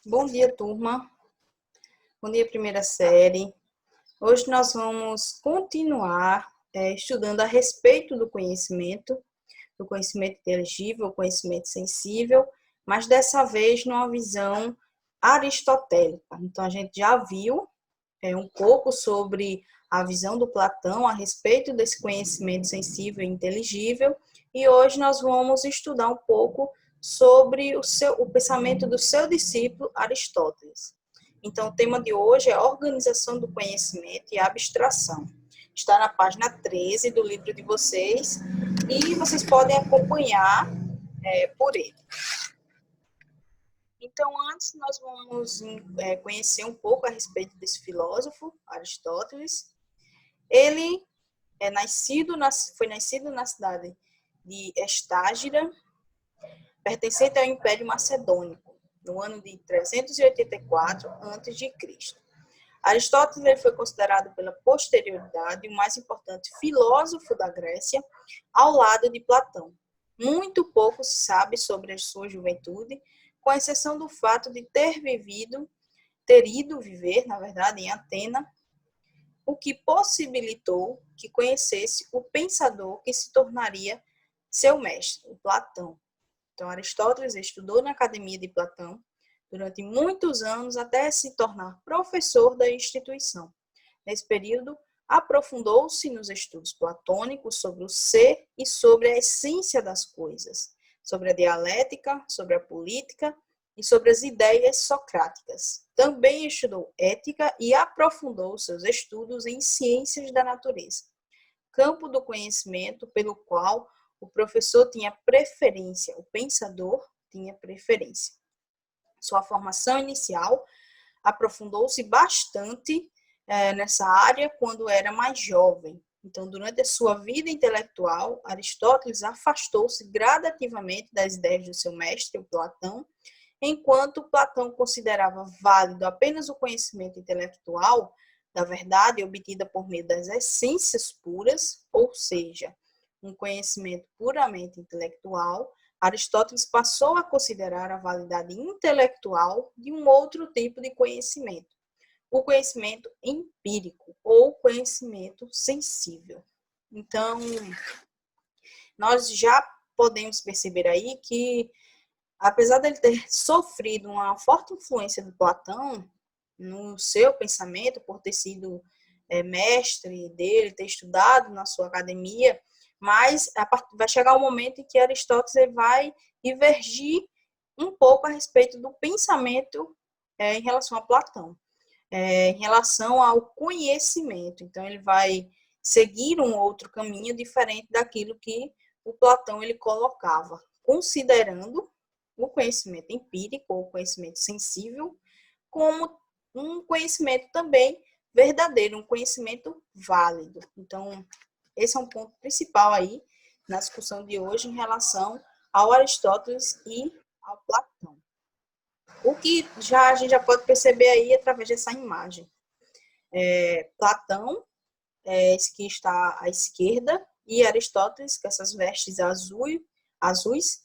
Bom dia, turma. Bom dia, primeira série. Hoje nós vamos continuar estudando a respeito do conhecimento inteligível, conhecimento sensível, mas dessa vez numa visão aristotélica. Então, a gente já viu um pouco sobre a visão do Platão a respeito desse conhecimento sensível e inteligível, e hoje nós vamos estudar um pouco sobre o pensamento do seu discípulo Aristóteles. Então, o tema de hoje é a organização do conhecimento e a abstração. Está na página 13 do livro de vocês e vocês podem acompanhar por ele. Então, antes nós vamos conhecer um pouco a respeito desse filósofo, Aristóteles. Ele foi nascido na cidade de Estágira, pertencente ao Império Macedônico, no ano de 384 a.C. Aristóteles foi considerado pela posterioridade o mais importante filósofo da Grécia, ao lado de Platão. Muito pouco se sabe sobre a sua juventude, com exceção do fato de ter ido viver, na verdade, em Atena, o que possibilitou que conhecesse o pensador que se tornaria seu mestre, o Platão. Então, Aristóteles estudou na academia de Platão durante muitos anos até se tornar professor da instituição. Nesse período, aprofundou-se nos estudos platônicos sobre o ser e sobre a essência das coisas, sobre a dialética, sobre a política e sobre as ideias socráticas. Também estudou ética e aprofundou seus estudos em ciências da natureza, campo do conhecimento pelo qual o professor tinha preferência, o pensador tinha preferência. Sua formação inicial aprofundou-se bastante nessa área quando era mais jovem. Então, durante a sua vida intelectual, Aristóteles afastou-se gradativamente das ideias do seu mestre, o Platão, enquanto Platão considerava válido apenas o conhecimento intelectual da verdade obtida por meio das essências puras, ou seja, um conhecimento puramente intelectual, Aristóteles passou a considerar a validade intelectual de um outro tipo de conhecimento, o conhecimento empírico ou conhecimento sensível. Então, nós já podemos perceber aí que, apesar dele ter sofrido uma forte influência de Platão no seu pensamento, por ter sido mestre dele, ter estudado na sua academia, mas vai chegar um momento em que Aristóteles vai divergir um pouco a respeito do pensamento em relação a Platão, em relação ao conhecimento. Então, ele vai seguir um outro caminho diferente daquilo que o Platão ele colocava, considerando o conhecimento empírico ou conhecimento sensível como um conhecimento também verdadeiro, um conhecimento válido. Então, esse é um ponto principal aí na discussão de hoje em relação ao Aristóteles e ao Platão. O que a gente já pode perceber aí através dessa imagem. Platão, esse que está à esquerda, e Aristóteles, com essas vestes azuis,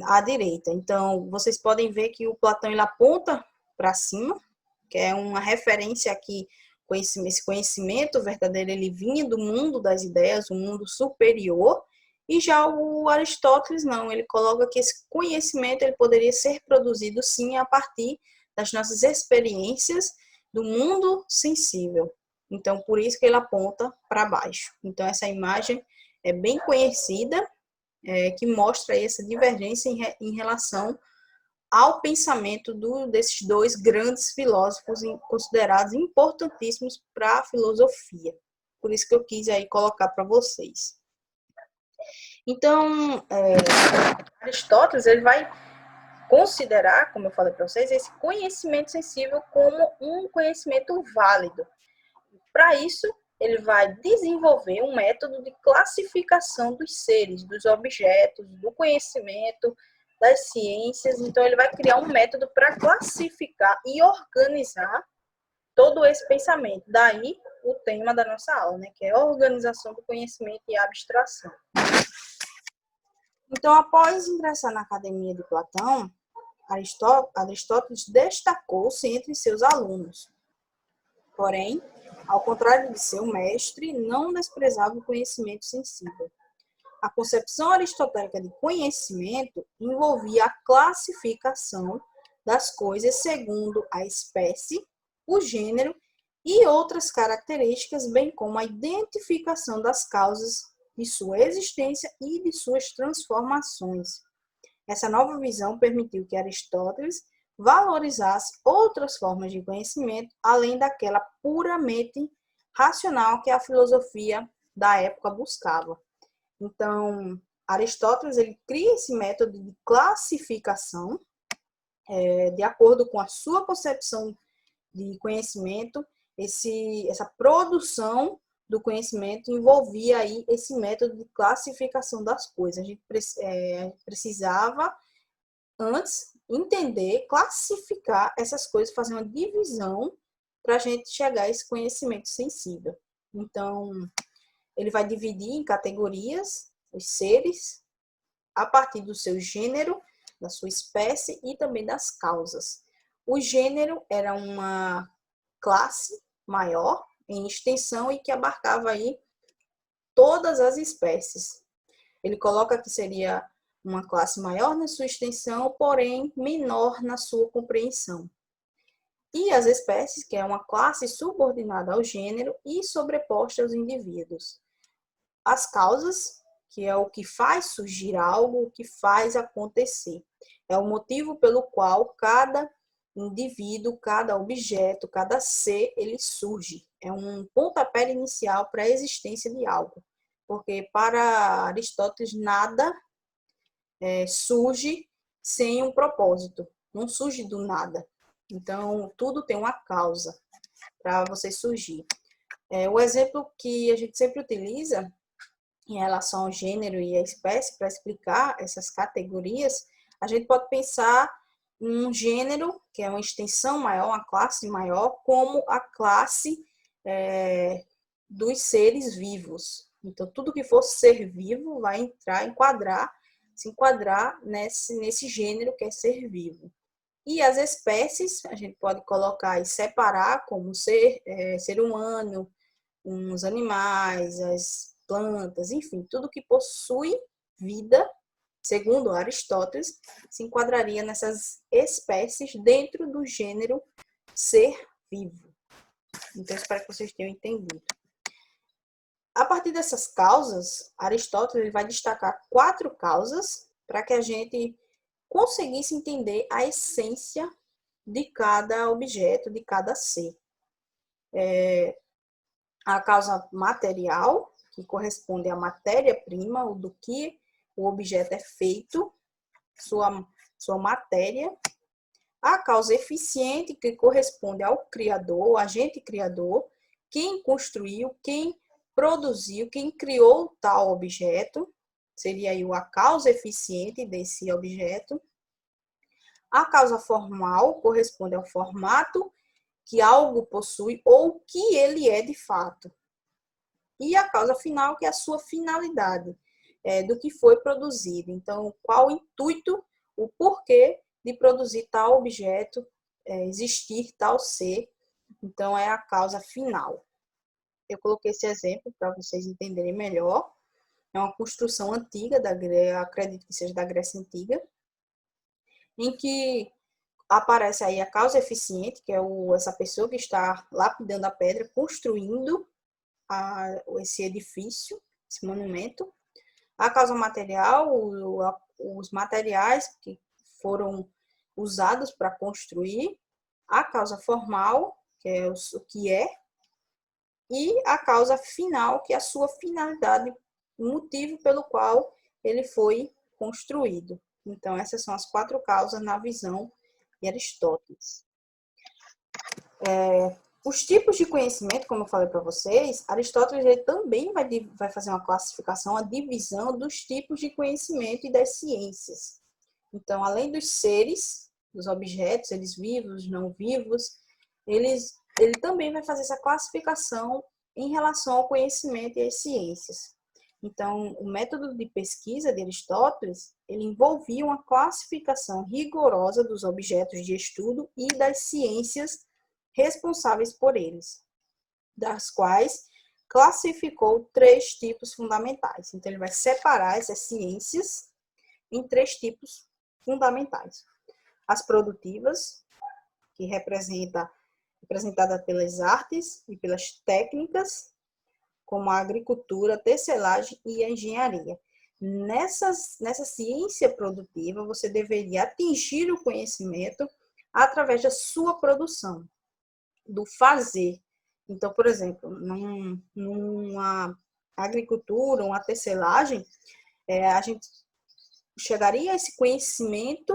à direita. Então, vocês podem ver que o Platão ele aponta para cima, que é uma referência aqui, esse conhecimento verdadeiro, ele vinha do mundo das ideias, um mundo superior, e já o Aristóteles não, ele coloca que esse conhecimento ele poderia ser produzido sim a partir das nossas experiências do mundo sensível. Então, por isso que ele aponta para baixo. Então, essa imagem é bem conhecida, que mostra essa divergência em relação ao pensamento desses dois grandes filósofos considerados importantíssimos para a filosofia. Por isso que eu quis aí colocar para vocês. Então, Aristóteles ele vai considerar, como eu falei para vocês, esse conhecimento sensível como um conhecimento válido. Para isso, ele vai desenvolver um método de classificação dos seres, dos objetos, do conhecimento, das ciências. Então, ele vai criar um método para classificar e organizar todo esse pensamento. Daí, o tema da nossa aula, né, que é a organização do conhecimento e abstração. Então, após ingressar na academia de Platão, Aristóteles destacou-se entre seus alunos. Porém, ao contrário de seu mestre, não desprezava o conhecimento sensível. A concepção aristotélica de conhecimento envolvia a classificação das coisas segundo a espécie, o gênero e outras características, bem como a identificação das causas de sua existência e de suas transformações. Essa nova visão permitiu que Aristóteles valorizasse outras formas de conhecimento, além daquela puramente racional que a filosofia da época buscava. Então, Aristóteles ele cria esse método de classificação de acordo com a sua concepção de conhecimento. Essa produção do conhecimento envolvia aí esse método de classificação das coisas. A gente precisava antes entender, classificar essas coisas, fazer uma divisão para a gente chegar a esse conhecimento sensível. Então, ele vai dividir em categorias os seres a partir do seu gênero, da sua espécie e também das causas. O gênero era uma classe maior em extensão e que abarcava aí todas as espécies. Ele coloca que seria uma classe maior na sua extensão, porém menor na sua compreensão. E as espécies, que é uma classe subordinada ao gênero e sobreposta aos indivíduos. As causas, que é o que faz surgir algo, o que faz acontecer. É o motivo pelo qual cada indivíduo, cada objeto, cada ser, ele surge. É um pontapé inicial para a existência de algo. Porque para Aristóteles nada surge sem um propósito. Não surge do nada. Então, tudo tem uma causa para você surgir. O exemplo que a gente sempre utiliza em relação ao gênero e à espécie, para explicar essas categorias, a gente pode pensar em um gênero, que é uma extensão maior, uma classe maior, como a classe dos seres vivos. Então, tudo que for ser vivo vai se enquadrar nesse gênero que é ser vivo. E as espécies, a gente pode colocar e separar como ser humano, os animais, as plantas, enfim, tudo que possui vida, segundo Aristóteles, se enquadraria nessas espécies dentro do gênero ser vivo. Então, espero que vocês tenham entendido. A partir dessas causas, Aristóteles vai destacar 4 causas para que a gente conseguisse entender a essência de cada objeto, de cada ser. A causa material, que corresponde à matéria-prima, do que o objeto é feito, sua matéria. A causa eficiente, que corresponde ao criador, o agente criador, quem construiu, quem produziu, quem criou tal objeto, seria aí a causa eficiente desse objeto. A causa formal corresponde ao formato que algo possui ou que ele é de fato. E a causa final, que é a sua finalidade, do que foi produzido. Então, qual o intuito, o porquê de produzir tal objeto, existir tal ser. Então, é a causa final. Eu coloquei esse exemplo para vocês entenderem melhor. É uma construção antiga, acredito que seja da Grécia Antiga, em que aparece aí a causa eficiente, que é essa pessoa que está lapidando a pedra, construindo esse edifício, esse monumento. A causa material, os materiais que foram usados para construir. A causa formal, que é o que é. E a causa final, que é a sua finalidade, o motivo pelo qual ele foi construído. Então, essas são as 4 causas na visão de Aristóteles. Os tipos de conhecimento, como eu falei para vocês, Aristóteles ele também vai fazer uma classificação, a divisão dos tipos de conhecimento e das ciências. Então, além dos seres, dos objetos, eles vivos, não vivos, ele também vai fazer essa classificação em relação ao conhecimento e às ciências. Então, o método de pesquisa de Aristóteles, ele envolvia uma classificação rigorosa dos objetos de estudo e das ciências responsáveis por eles, das quais classificou 3 tipos fundamentais. Então, ele vai separar essas ciências em 3 tipos fundamentais. As produtivas, que representada pelas artes e pelas técnicas, como a agricultura, a tecelagem e a engenharia. Nessa ciência produtiva, você deveria atingir o conhecimento através da sua produção, do fazer. Então, por exemplo, numa agricultura, uma tecelagem, a gente chegaria a esse conhecimento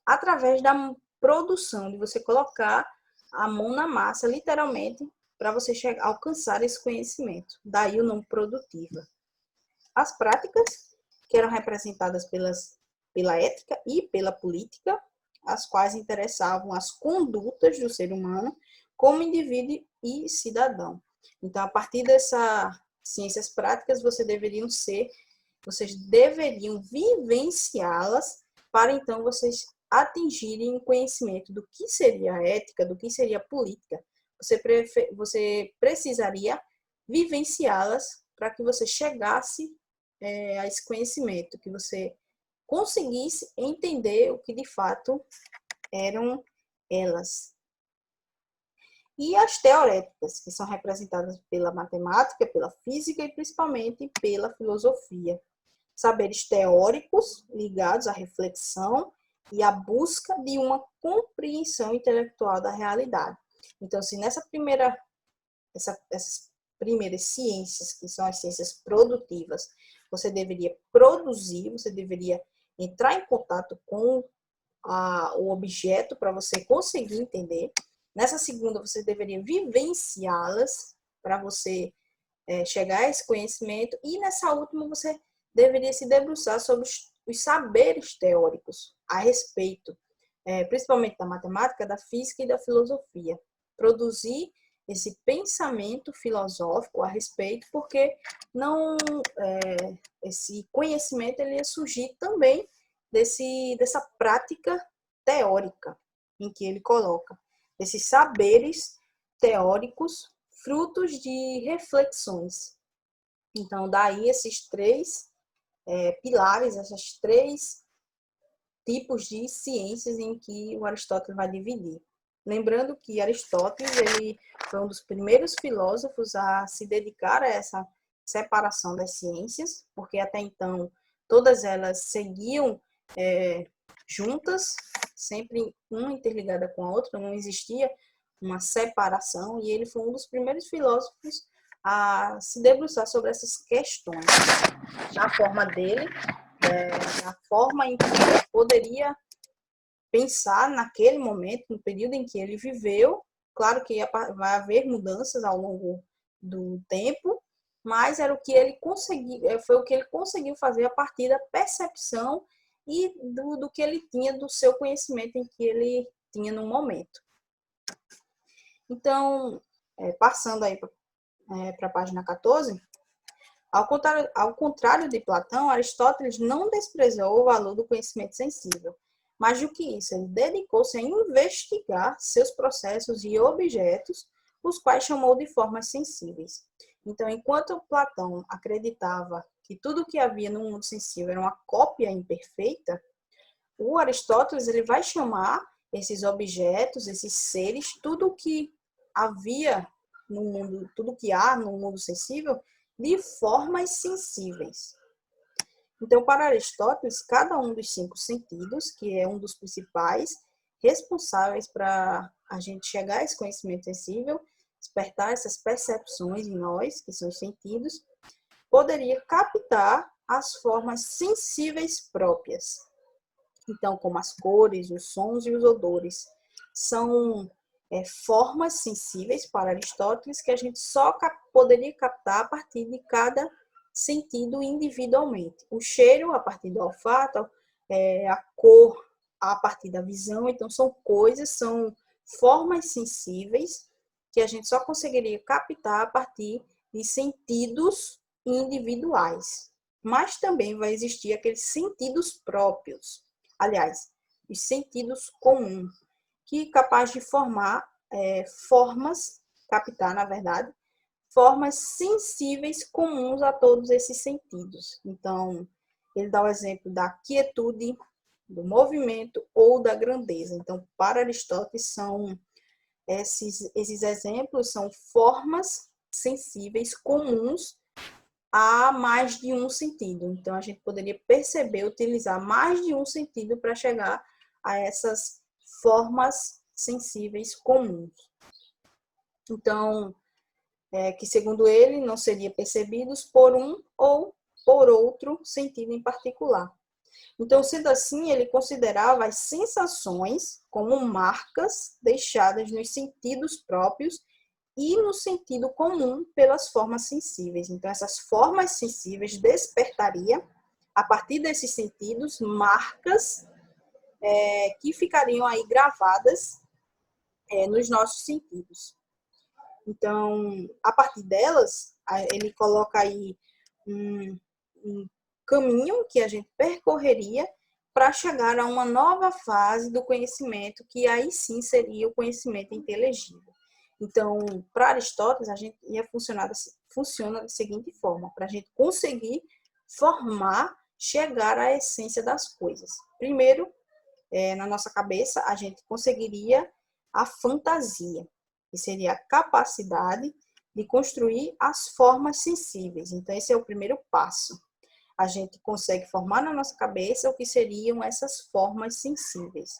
através da produção, de você colocar a mão na massa, literalmente, para você alcançar esse conhecimento. Daí o nome produtiva. As práticas, que eram representadas pela ética e pela política, as quais interessavam as condutas do ser humano como indivíduo e cidadão. Então, a partir dessas ciências práticas, vocês deveriam vivenciá-las para então vocês atingirem o conhecimento do que seria a ética, do que seria a política. Você precisaria vivenciá-las para que você chegasse a esse conhecimento, que você conseguisse entender o que de fato eram elas. E as teoréticas, que são representadas pela matemática, pela física e principalmente pela filosofia. Saberes teóricos ligados à reflexão e à busca de uma compreensão intelectual da realidade. Então, se essas primeiras ciências, que são as ciências produtivas, você deveria produzir, você deveria entrar em contato com o objeto para você conseguir entender. Nessa segunda, você deveria vivenciá-las para você chegar a esse conhecimento. E nessa última, você deveria se debruçar sobre os saberes teóricos a respeito, principalmente da matemática, da física e da filosofia. Produzir esse pensamento filosófico a respeito, porque esse conhecimento ele ia surgir também dessa prática teórica em que ele coloca, esses saberes teóricos frutos de reflexões. Então, daí esses 3 pilares, esses 3 tipos de ciências em que o Aristóteles vai dividir. Lembrando que Aristóteles ele foi um dos primeiros filósofos a se dedicar a essa separação das ciências, porque até então todas elas seguiam juntas, sempre uma interligada com a outra, não existia uma separação, e ele foi um dos primeiros filósofos a se debruçar sobre essas questões. Na forma dele, na forma em que ele poderia pensar naquele momento, no período em que ele viveu. Claro que vai haver mudanças ao longo do tempo, mas era o que ele foi o que ele conseguiu fazer a partir da percepção e do que ele tinha, do seu conhecimento em que ele tinha no momento. Então, passando aí para a página 14, ao contrário de Platão, Aristóteles não desprezou o valor do conhecimento sensível, mais do que isso, ele dedicou-se a investigar seus processos e objetos, os quais chamou de formas sensíveis. Então, enquanto Platão acreditava que tudo o que havia no mundo sensível era uma cópia imperfeita, o Aristóteles ele vai chamar esses objetos, esses seres, tudo o que havia no mundo, tudo que há no mundo sensível, de formas sensíveis. Então, para Aristóteles, cada um dos 5 sentidos, que é um dos principais responsáveis para a gente chegar a esse conhecimento sensível, despertar essas percepções em nós, que são os sentidos, poderia captar as formas sensíveis próprias. Então, como as cores, os sons e os odores, são formas sensíveis para Aristóteles que a gente só poderia captar a partir de cada sentido individualmente. O cheiro a partir do olfato, a cor a partir da visão. Então, são formas sensíveis que a gente só conseguiria captar a partir de sentidos individuais. Mas também vai existir aqueles sentidos próprios. Aliás, os sentidos comuns, que é capaz de formar formas, captar, na verdade, formas sensíveis comuns a todos esses sentidos. Então, ele dá o exemplo da quietude, do movimento ou da grandeza. Então, para Aristóteles, esses exemplos são formas sensíveis comuns a mais de um sentido. Então, a gente poderia perceber, utilizar mais de um sentido para chegar a essas formas sensíveis comuns. Então, que segundo ele, não seriam percebidos por um ou por outro sentido em particular. Então, sendo assim, ele considerava as sensações como marcas deixadas nos sentidos próprios e no sentido comum pelas formas sensíveis. Então, essas formas sensíveis despertariam, a partir desses sentidos, marcas que ficariam aí gravadas nos nossos sentidos. Então, a partir delas, ele coloca aí um caminho que a gente percorreria para chegar a uma nova fase do conhecimento, que aí sim seria o conhecimento inteligível. Então, para Aristóteles, a gente funciona da seguinte forma, para a gente conseguir formar, chegar à essência das coisas. Primeiro, na nossa cabeça, a gente conseguiria a fantasia, que seria a capacidade de construir as formas sensíveis. Então, esse é o primeiro passo. A gente consegue formar na nossa cabeça o que seriam essas formas sensíveis.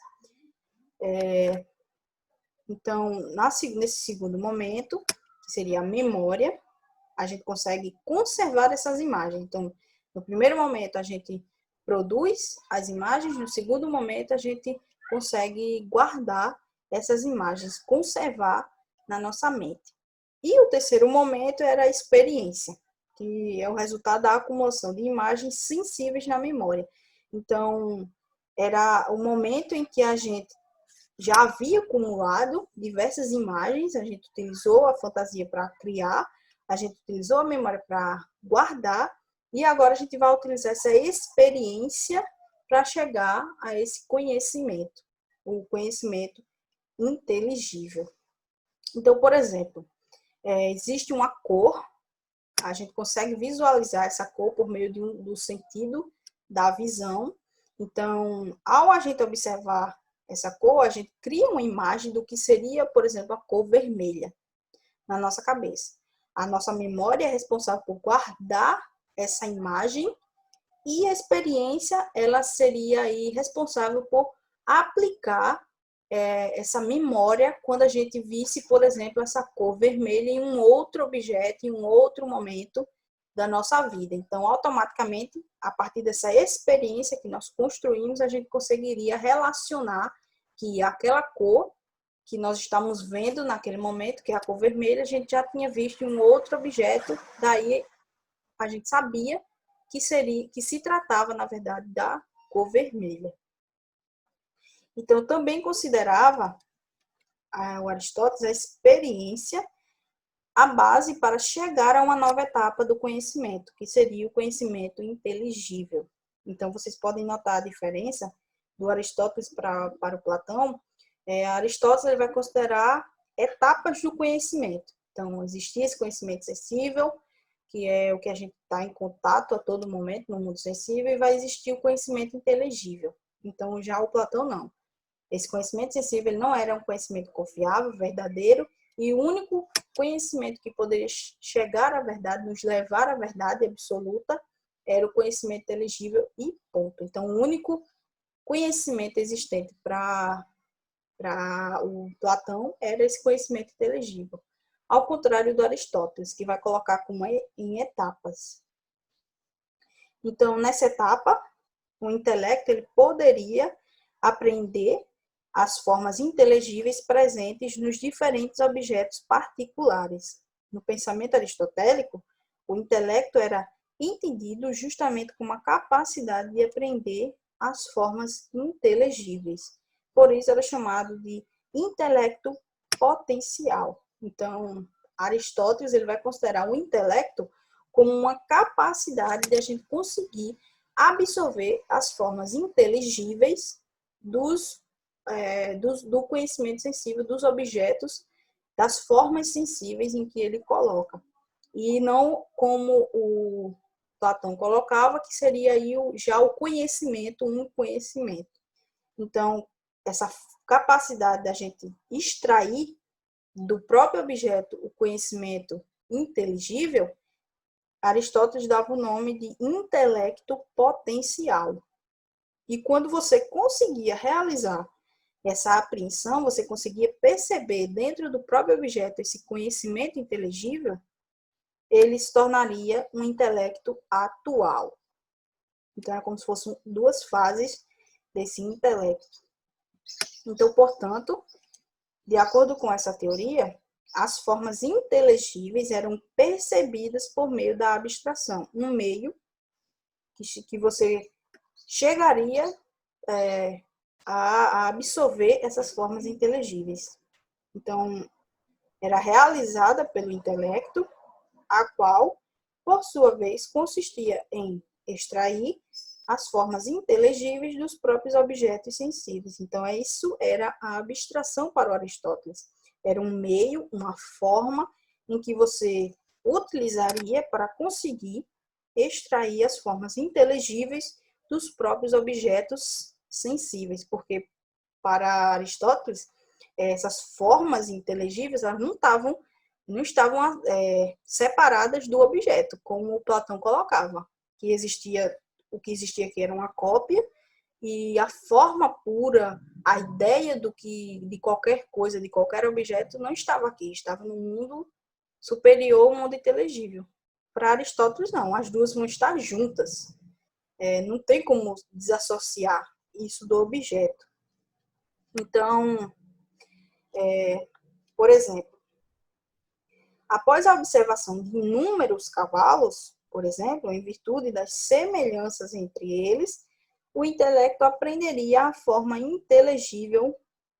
Então, nesse segundo momento, que seria a memória, a gente consegue conservar essas imagens. Então, no primeiro momento, a gente produz as imagens, no segundo momento, a gente consegue guardar essas imagens, conservar na nossa mente. E o terceiro momento era a experiência, que é o resultado da acumulação de imagens sensíveis na memória. Então, era o momento em que a gente já havia acumulado diversas imagens, a gente utilizou a fantasia para criar, a gente utilizou a memória para guardar, e agora a gente vai utilizar essa experiência para chegar a esse conhecimento, o conhecimento inteligível. Então, por exemplo, existe uma cor, a gente consegue visualizar essa cor por meio do sentido da visão. Então, ao a gente observar essa cor, a gente cria uma imagem do que seria, por exemplo, a cor vermelha na nossa cabeça. A nossa memória é responsável por guardar essa imagem e a experiência, ela seria aí responsável por aplicar essa memória quando a gente visse, por exemplo, essa cor vermelha em um outro objeto, em um outro momento da nossa vida. Então, automaticamente, a partir dessa experiência que nós construímos, a gente conseguiria relacionar que aquela cor que nós estamos vendo naquele momento, que é a cor vermelha, a gente já tinha visto em um outro objeto, daí a gente sabia que se tratava, na verdade, da cor vermelha. Então, também considerava o Aristóteles a experiência a base para chegar a uma nova etapa do conhecimento, que seria o conhecimento inteligível. Então, vocês podem notar a diferença do Aristóteles para o Platão. Aristóteles ele vai considerar etapas do conhecimento. Então, existia esse conhecimento sensível, que é o que a gente está em contato a todo momento no mundo sensível, e vai existir o conhecimento inteligível. Então, já o Platão não. Esse conhecimento sensível ele não era um conhecimento confiável, verdadeiro, e o único conhecimento que poderia chegar à verdade, nos levar à verdade absoluta, era o conhecimento inteligível e ponto. Então, o único conhecimento existente para o Platão era esse conhecimento inteligível. Ao contrário do Aristóteles, que vai colocar como em etapas. Então, nessa etapa, o intelecto ele poderia aprender as formas inteligíveis presentes nos diferentes objetos particulares. No pensamento aristotélico, o intelecto era entendido justamente como a capacidade de aprender as formas inteligíveis. Por isso era chamado de intelecto potencial. Então, Aristóteles ele vai considerar o intelecto como uma capacidade de a gente conseguir absorver as formas inteligíveis do conhecimento sensível, dos objetos, das formas sensíveis em que ele coloca. E não como o Platão colocava, que seria aí já o conhecimento, um conhecimento. Então, essa capacidade da gente extrair do próprio objeto o conhecimento inteligível, Aristóteles dava o nome de intelecto potencial. E quando você conseguia realizar essa apreensão, você conseguia perceber dentro do próprio objeto esse conhecimento inteligível, ele se tornaria um intelecto atual. Então, é como se fossem duas fases desse intelecto. Então, portanto, de acordo com essa teoria, as formas inteligíveis eram percebidas por meio da abstração, um meio que você chegaria a absorver essas formas inteligíveis. Então, era realizada pelo intelecto, a qual, por sua vez, consistia em extrair as formas inteligíveis dos próprios objetos sensíveis. Então, isso era a abstração para o Aristóteles. Era um meio, uma forma em que você utilizaria para conseguir extrair as formas inteligíveis dos próprios objetos sensíveis, porque para Aristóteles, essas formas inteligíveis elas não estavam separadas do objeto, como o Platão colocava, que o que existia aqui era uma cópia, e a forma pura, a ideia de qualquer coisa, de qualquer objeto, não estava aqui, estava no mundo superior, o mundo inteligível. Para Aristóteles, não, as duas vão estar juntas. Não tem como desassociar isso do objeto. Então, por exemplo, após a observação de inúmeros cavalos, por exemplo, em virtude das semelhanças entre eles, o intelecto aprenderia a forma inteligível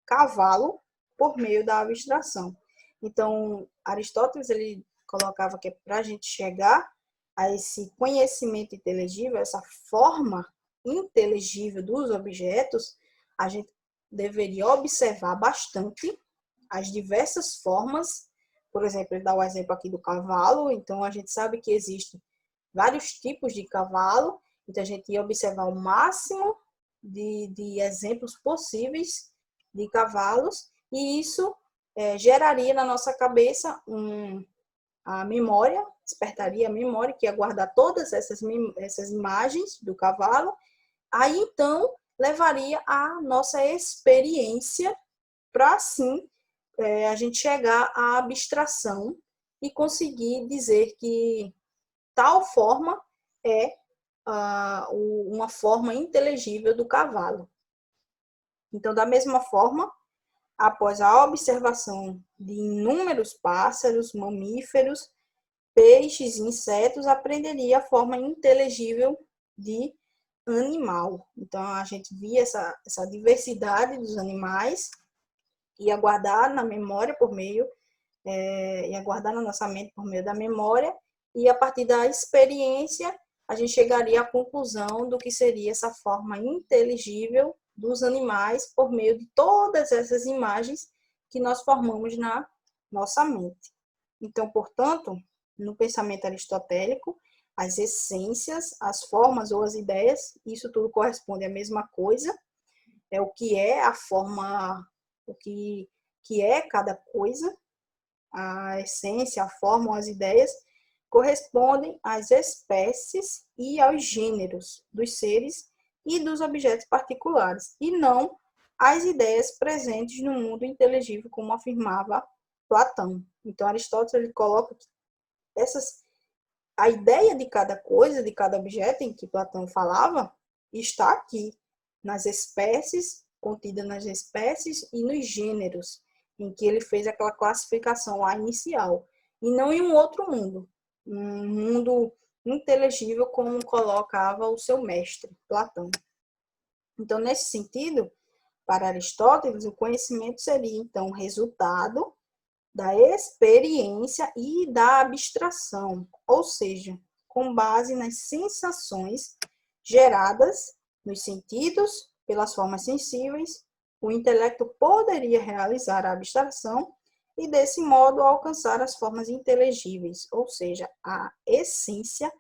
cavalo por meio da abstração. Então, Aristóteles ele colocava que para a gente chegar a esse conhecimento inteligível, essa forma inteligível dos objetos, a gente deveria observar bastante as diversas formas. Por exemplo, ele dá o exemplo aqui do cavalo, então a gente sabe que existem vários tipos de cavalo, então a gente ia observar o máximo de exemplos possíveis de cavalos, e isso geraria na nossa cabeça a memória, despertaria a memória, que ia guardar todas essas imagens do cavalo, aí então levaria a nossa experiência para assim a gente chegar à abstração e conseguir dizer que tal forma é uma forma inteligível do cavalo. Então, da mesma forma, após a observação de inúmeros pássaros, mamíferos, peixes e insetos, aprenderia a forma inteligível de animal. Então, a gente via essa diversidade dos animais e aguardar na memória por meio, ia guardar na nossa mente por meio da memória, e a partir da experiência a gente chegaria à conclusão do que seria essa forma inteligível dos animais por meio de todas essas imagens que nós formamos na nossa mente. Então, portanto, no pensamento aristotélico, as essências, as formas ou as ideias, isso tudo corresponde à mesma coisa, é o que é a forma, o que é cada coisa, a essência, a forma ou as ideias, correspondem às espécies e aos gêneros dos seres e dos objetos particulares, e não às ideias presentes no mundo inteligível, como afirmava Platão. Então, Aristóteles ele coloca que a ideia de cada coisa, de cada objeto em que Platão falava, está aqui, nas espécies, contida nas espécies e nos gêneros, em que ele fez aquela classificação lá inicial, e não em um outro mundo, um mundo inteligível como colocava o seu mestre, Platão. Então, nesse sentido, para Aristóteles, o conhecimento seria, então, resultado da experiência e da abstração, ou seja, com base nas sensações geradas nos sentidos pelas formas sensíveis, o intelecto poderia realizar a abstração e, desse modo, alcançar as formas inteligíveis, ou seja, a essência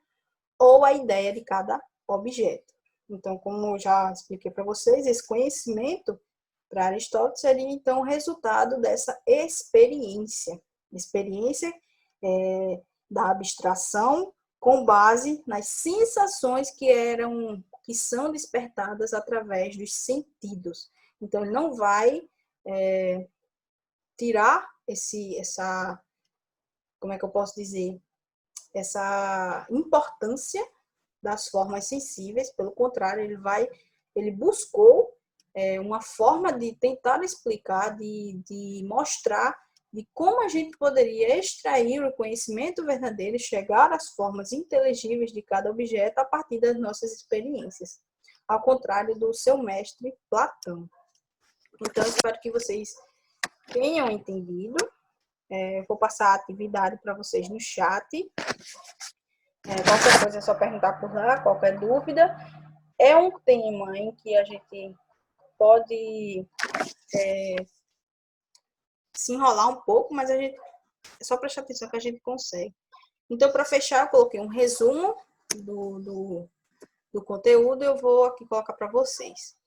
ou a ideia de cada objeto. Então, como eu já expliquei para vocês, esse conhecimento, para Aristóteles, seria, então, o resultado dessa experiência da abstração com base nas sensações que são despertadas através dos sentidos. Então, ele não vai tirar como é que eu posso dizer, essa importância das formas sensíveis. Pelo contrário, ele buscou uma forma de tentar explicar, de mostrar de como a gente poderia extrair o conhecimento verdadeiro e chegar às formas inteligíveis de cada objeto a partir das nossas experiências, ao contrário do seu mestre Platão. Então, espero que vocês tenham entendido. Vou passar a atividade para vocês no chat. Qualquer coisa é só perguntar por lá, qualquer dúvida. É um tema em que a gente pode se enrolar um pouco, mas é só prestar atenção que a gente consegue. Então, para fechar, eu coloquei um resumo do conteúdo, eu vou aqui colocar para vocês.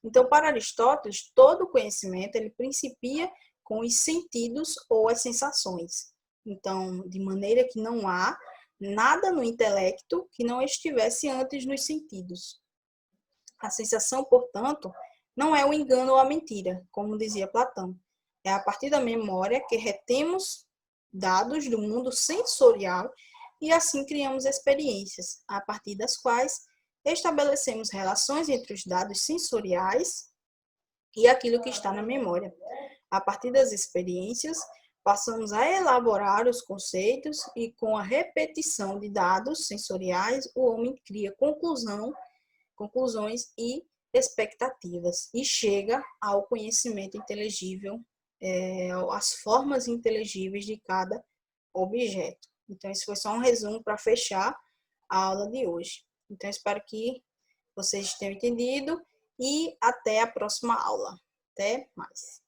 Então, para Aristóteles, todo conhecimento ele principia com os sentidos ou as sensações. Então, de maneira que não há nada no intelecto que não estivesse antes nos sentidos. A sensação, portanto, não é o engano ou a mentira, como dizia Platão. É a partir da memória que retemos dados do mundo sensorial e assim criamos experiências, a partir das quais estabelecemos relações entre os dados sensoriais e aquilo que está na memória. A partir das experiências, passamos a elaborar os conceitos e, com a repetição de dados sensoriais, o homem cria conclusões e expectativas e chega ao conhecimento inteligível, às formas inteligíveis de cada objeto. Então, esse foi só um resumo para fechar a aula de hoje. Então, espero que vocês tenham entendido e até a próxima aula. Até mais.